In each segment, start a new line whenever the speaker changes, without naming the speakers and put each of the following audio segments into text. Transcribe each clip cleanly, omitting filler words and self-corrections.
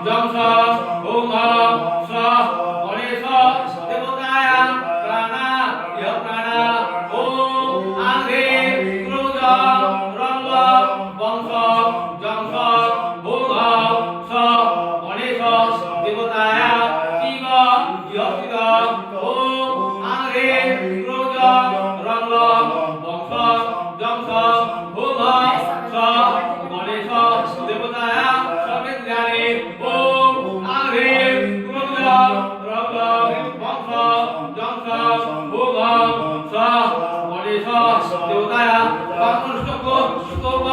জংস ওম স গণেশ দেবতায় প্রাণা ইহ প্রাণা ওম আংরে ক্রোধ রঙ্গ বংশ জংস ওম স গণেশ দেবতায় শিব ইহ শিব ওম আংরে ক্রোধ রঙ্গ বংশ জংস ওম স গণেশ দেবতায় সর্বেন্দ্রিয়াণি ওম আংরে ক্রোধ রঙ্গ বংশ জংস ওম স গণেশ দেবতায় পাপনষ্টক স্তোপ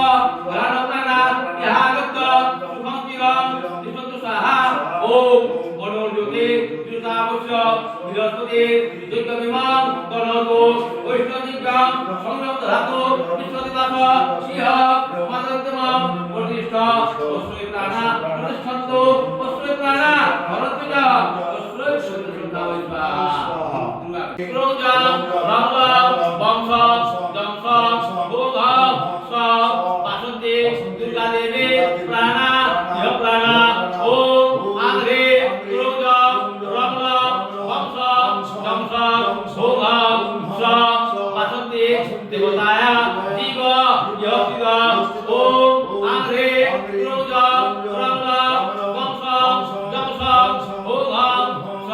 ধ্যানপ্রাণা ইহাগত সুখং চিরং তিষ্ঠন্তু সাহা ওম মনোজ্যোতি ত্রিতাবস্য বৃহস্পতি যজ্ঞবিমাং তনতু বৈষ্ণবদিব্যাং সংযুক্ত ধাতু বিশ্বদিবাস সিংহ মাদন্তমাং প্রতিষ্ঠ অশ্রয় প্রাণা প্রতিষ্ঠন্তু অশ্রয় প্রাণা ভরদ্বাজা অশ্রয় সন্ধ্যা বৈষ্ণা ক্রোধং রঙ্গং বংশ জংস ভোগং স বাসন্তী দুর্গা দেবী প্রাণা ইহ প্রাণা ওম আংরে ক্রোধং রঙ্গং বংশ জংস ভোগং স বাসন্তী দেবতায় জীব ইহ শিব ওম আংরে ক্রোধং রঙ্গং বংশ জংস ভোগং স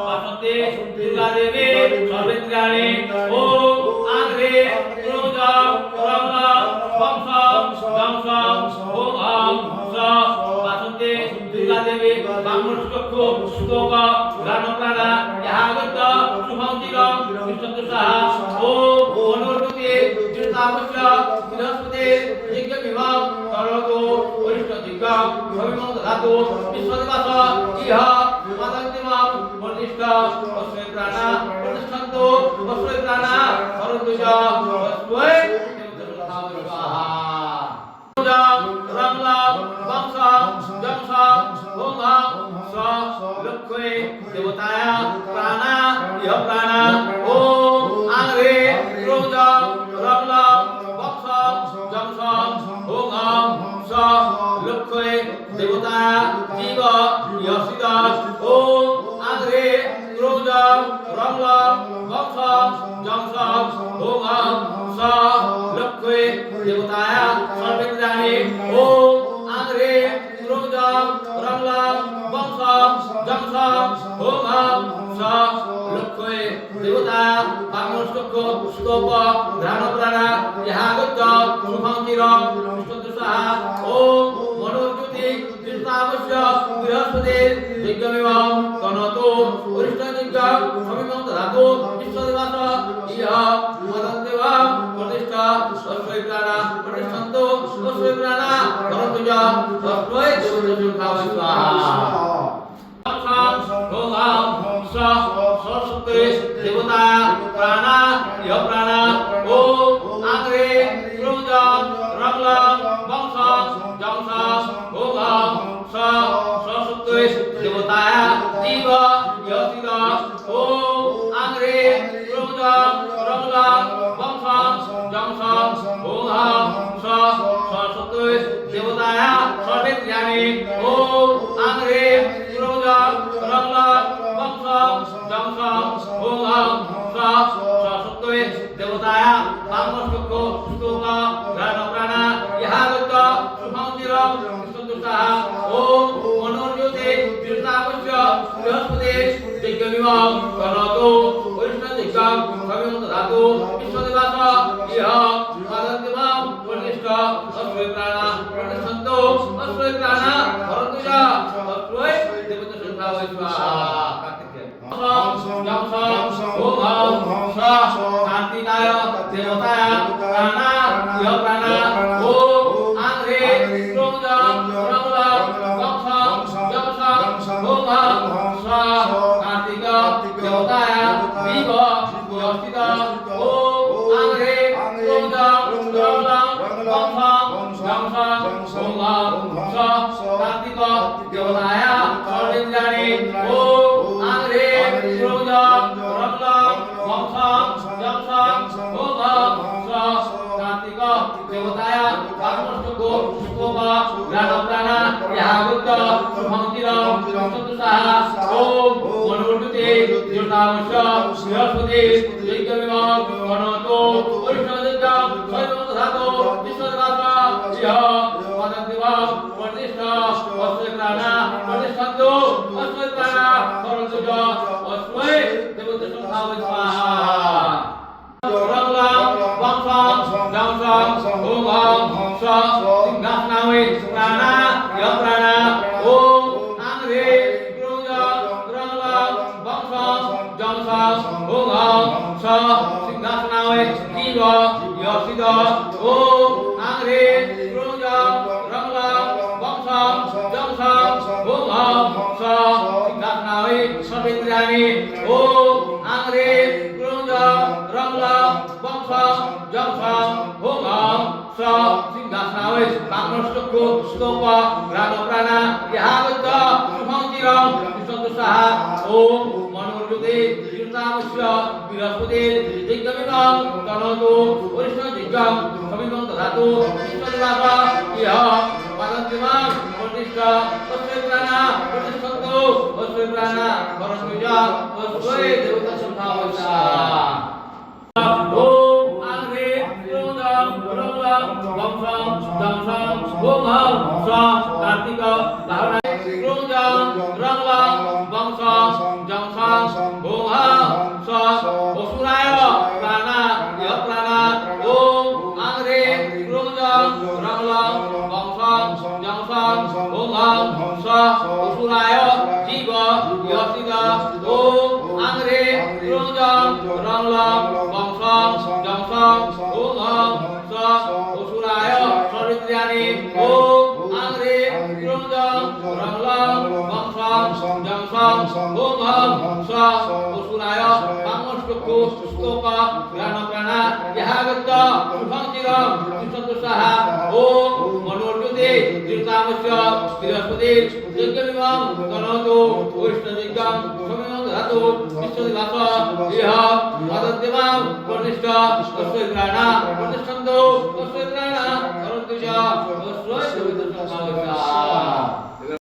বাসন্তী দুর্গা দেবী সর্বেন্দ্রিয়াণি ওম আংরে ক্রোধ রঙ্গ বংশ জংস ওম স বাসন্তী দুর্গা দেবী বামনষ্টক স্তোক ধ্যানপ্রাণা ইহাগত শুভং চিরং তিষ্ঠন্তু সাহা ওম মনোজ্যোতি ত্রিতাবস্য বৃহস্পতি যজ্ঞবিমাং তনতু বৈষ্ণবদিব্যাং সংযুক্ত ধাতু বিশ্বদিবাস ইহ মাদন্তিমাং প্রতিষ্ঠ অশ্রয় প্রাণা প্রতিষ্ঠন্তু অশ্রয় প্রাণা ভরদ্বাজা অশ্রয় স্বাহা রঙ্গং বংশ জংস ওম স লক্ষ্মী দেবতায় প্রাণা ইহ প্রাণা ওম আংরে ক্রোধ রঙ্গং বংশ জংস ওম স লক্ষ্মী দেবতায় জীব ইহ শিব ওম আংরে ক্রোধ রঙ্গং বংশ জংস ওম স লক্ষ্মী দেবতায় সর্বেন্দ্রিয়াণি ওম আংরে ক্রোধ রঙ্গং বংশ জংস ওম স লক্ষ্মী দেবতায় পাপনষ্টক স্তোপ ধ্যানপ্রাণা ইহাগত শুভং চিরং তিষ্ঠন্তু সাহা ওম মনোজ্যোতি ত্রিতাবস্য বৃহস্পতি যজ্ঞবিমাং তনতু বৈষ্ণবদিব্যাং সংযুক্ত ধাতু বিশ্বদিবাস ইহ মাদন্তিমাং প্রতিষ্ঠ অশ্রয় প্রাণা প্রতিষ্ঠন্তু অশ্রয় প্রাণা ভরদ্বাজা অশ্রয় দেবতা স্বাহা সরস্বতী দেবতা প্রাণা ইহ প্রাণা ওম আংরে ক্রোধ রঙ্গং বংশ জংস ওম স সরস্বতী দেবতায় জীব ইহ শিব ওম আংরে ক্রোধ রঙ্গং বংশ জংস ওম স সরস্বতী দেবতায় সর্বেন্দ্রিয়াণি ওম আংরে ক্রোধ রঙ্গং বংশ জংস ওম স সরস্বতী দেবতায় বামনষ্টক স্তোক ধ্যানপ্রাণা ইহাগত শুভং চিরং তিষ্ঠন্তু সাহা ওম মনোজ্যোতি ত্রিতাবস্য বৃহস্পতি যজ্ঞবিমাং তনতু বৈষ্ণবদিব্যাং সংযুক্ত ধাতু বিশ্বদিবাস ইহ মাদন্তিমাং প্রতিষ্ঠ অশ্রয় প্রাণা প্রতিষ্ঠন্তু অশ্রয় প্রাণা ভরদ্বাজা অশ্রয় দেবতা স্বাহা কার্তিকায় দেবতায় প্রাণা ইহ প্রাণা ওম আংরে ক্রোধ রঙ্গং বংশ জংস ওম স কার্তিক দেবতায় জীব ইহ শিব ওম আংরে ক্রোধ রঙ্গং বংশ জংস ওম স কার্তিক দেবতায় সর্বেন্দ্রিয়াণি ওম আংরে ক্রোধ রঙ্গং বংশ জংস ওম স কার্তিক দেবতায় পাপনষ্টক স্তোপ ধ্যানপ্রাণা ইহাগত শুভঙ্কিরং চতুসাহা ওম মনোর্জুতে জোতাবশ্য বৃহস্পতি যজ্ঞবিমং গণতো পরিষদজ্ঞাং স্বয়ং ধাতো বিশ্বদাতা ইহ পদন্তিবং পরদিষ্ঠ অস্মৈ প্রাণা পরদিষ্ঠন্তু অস্মৈ প্রাণা করন্তুজ অস্মৈ দেবতা সংখ্যায় স্বাহা Ranglang Bangsang Dangsang Bungam Sa Singasnawi Prana Ya Prana Om Angri Grunjang Ranglang Bangsang Dangsang Bungam Sa Singasnawi Jiwa Ya Sida Om Angri Grunjang Ranglang Bangsang Dangsang Bungam Sa Singasnawi Sabitrani Om Angri Grunjang Ranglang Bangsang Jangsang Bungam Sa Singasnawi Pangnostuku Stupa Rana Prana Yahavata Subhangkirang Visantusaha Om Manurjuti Yurtamusya Biraspati Jiggaminang Tanatu Urishna Jiggam Samimang Tadatu Iswadivasa Iha Padantimang Pradishta Osmai Prana Pradishtantu Osmai Prana Parasmija Osmai Devata Samhavasa Om Angri Grunjang Ranglang Bangsang Jangsang Bungam Sa Kartika Lahana Grunjang Ranglang Bangsang Jangsang Bungam Sa Osuraya Prana Ya Prana Om Angri Grunjang Ranglang Bangsang Jangsang Bungam Sa Osuraya Jiwa Ya Sida Om Angri Grunjang Ranglang Bangsang Jangsang Bungam Sa Osuraya Savitriani Om Angri Grunjang Ranglang Bangsang Jangsang Bungam Sa Osuraya Pangnostuku Stupa Rana Prana Yahavata Subhangkirang Visantusaha Om Manurjuti Yurtamusya Biraspati Jaggamimang Ganatu Vishnadiggam Samimang Dhatu Viswadivasa Iha Padantimang Pradishta Osmai Prana Pradishtantu Osmai Prana Karantuja Osmai Devata Samhavasa